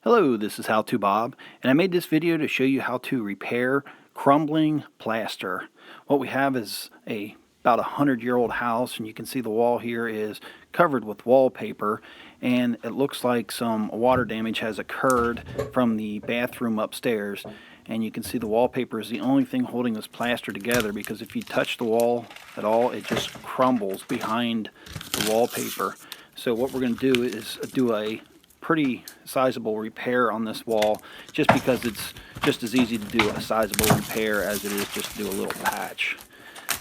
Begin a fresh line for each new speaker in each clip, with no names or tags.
Hello, this is How To Bob, and I made this video to show you how to repair crumbling plaster. What we have is about 100-year-old house, and you can see the wall here is covered with wallpaper, and it looks like some water damage has occurred from the bathroom upstairs. And you can see the wallpaper is the only thing holding this plaster together, because if you touch the wall at all, it just crumbles behind the wallpaper. So what we're going to do is do a pretty sizable repair on this wall, just because it's just as easy to do a sizable repair as it is just to do a little patch.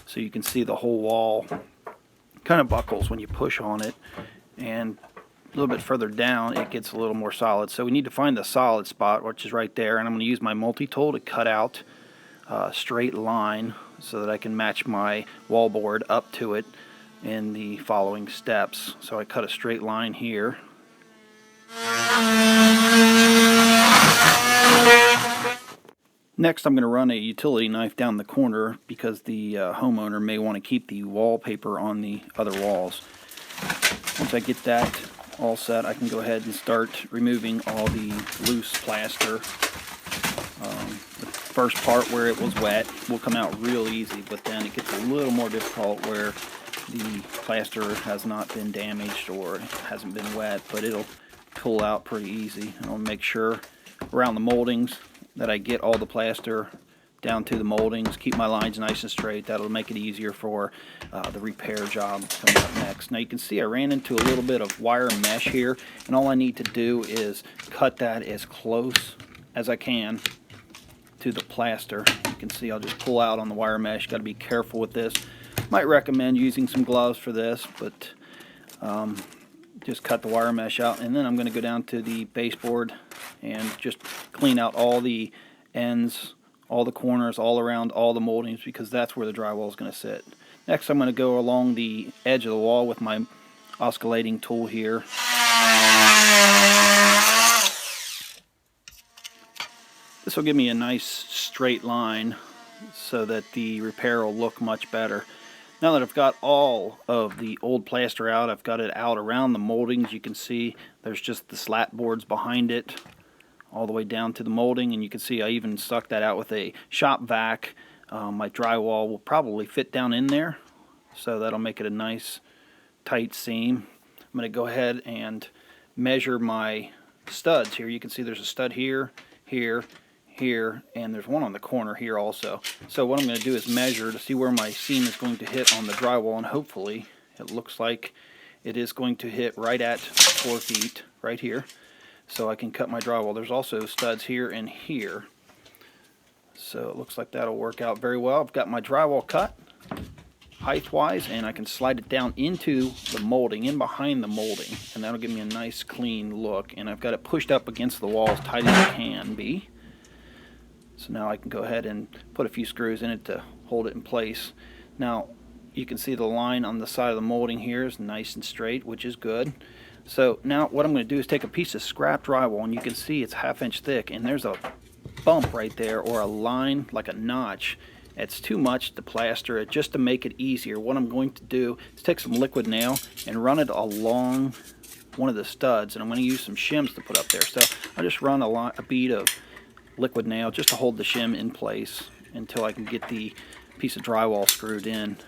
So you can see the whole wall kind of buckles when you push on it, and a little bit further down it gets a little more solid. So we need to find the solid spot, which is right there, and I'm going to use my multi-tool to cut out a straight line so that I can match my wallboard up to it in the following steps. So I cut a straight line here. Next, I'm going to run a utility knife down the corner, because the homeowner may want to keep the wallpaper on the other walls. Once I get that all set, I can go ahead and start removing all the loose plaster. The first part where it was wet will come out real easy, but then it gets a little more difficult where the plaster has not been damaged or hasn't been wet, but it'll pull out pretty easy. I'll make sure around the moldings that I get all the plaster down to the moldings, keep my lines nice and straight. That'll make it easier for the repair job coming up next. Now you can see I ran into a little bit of wire mesh here, and all I need to do is cut that as close as I can to the plaster. You can see I'll just pull out on the wire mesh. Got to be careful with this. Might recommend using some gloves for this, but just cut the wire mesh out, and then I'm going to go down to the baseboard and just clean out all the ends, all the corners, all around all the moldings, because that's where the drywall is going to sit. Next, I'm going to go along the edge of the wall with my oscillating tool here. This will give me a nice straight line so that the repair will look much better. Now that I've got all of the old plaster out, I've got it out around the moldings. You can see there's just the slat boards behind it all the way down to the molding, and you can see I even stuck that out with a shop vac. My drywall will probably fit down in there, so that'll make it a nice tight seam. I'm going to go ahead and measure my studs here. You can see there's a stud here, here, here, and there's one on the corner here also. So what I'm going to do is measure to see where my seam is going to hit on the drywall, and hopefully it looks like it is going to hit right at 4 feet right here, so I can cut my drywall. There's also studs here and here, so it looks like that'll work out very well. I've got my drywall cut height wise, and I can slide it down into the molding, in behind the molding, and that'll give me a nice clean look. And I've got it pushed up against the wall as tight as it can be. So now I can go ahead and put a few screws in it to hold it in place. Now you can see the line on the side of the molding here is nice and straight, which is good. So now what I'm going to do is take a piece of scrap drywall, and you can see it's 1/2 inch thick, and there's a bump right there, or a line like a notch. It's too much to plaster it. Just to make it easier, what I'm going to do is take some liquid nail and run it along one of the studs, and I'm going to use some shims to put up there. So I'll just run a bead of liquid nail just to hold the shim in place until I can get the piece of drywall screwed in.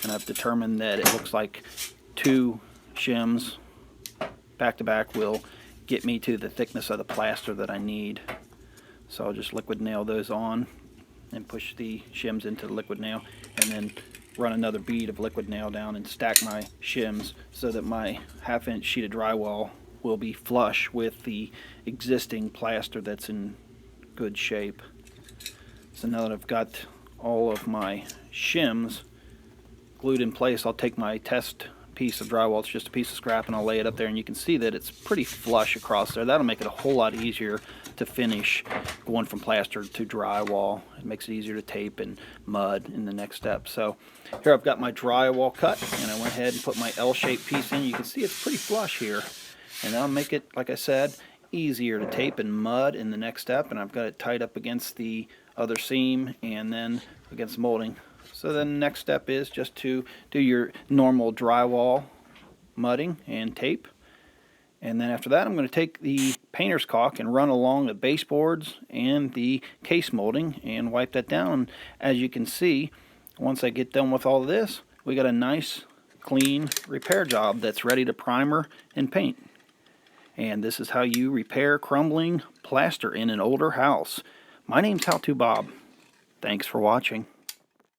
And I've determined that it looks like 2 shims back to back will get me to the thickness of the plaster that I need. So I'll just liquid nail those on and push the shims into the liquid nail, and then run another bead of liquid nail down and stack my shims so that my 1/2 inch sheet of drywall will be flush with the existing plaster that's in good shape. So now that I've got all of my shims glued in place, I'll take my test piece of drywall, it's just a piece of scrap, and I'll lay it up there, and you can see that it's pretty flush across there. That'll make it a whole lot easier to finish going from plaster to drywall. It makes it easier to tape and mud in the next step. So here I've got my drywall cut, and I went ahead and put my L-shaped piece in. You can see it's pretty flush here, and that'll make it, like I said, easier to tape and mud in the next step. And I've got it tied up against the other seam and then against the molding. So then the next step is just to do your normal drywall mudding and tape, And then after that, I'm going to take the painter's caulk and run along the baseboards and the case molding and wipe that down. As you can see, once I get done with all of this, we got a nice clean repair job that's ready to primer and paint. And this is how you repair crumbling plaster in an older house. My name's How To Bob. Thanks for watching.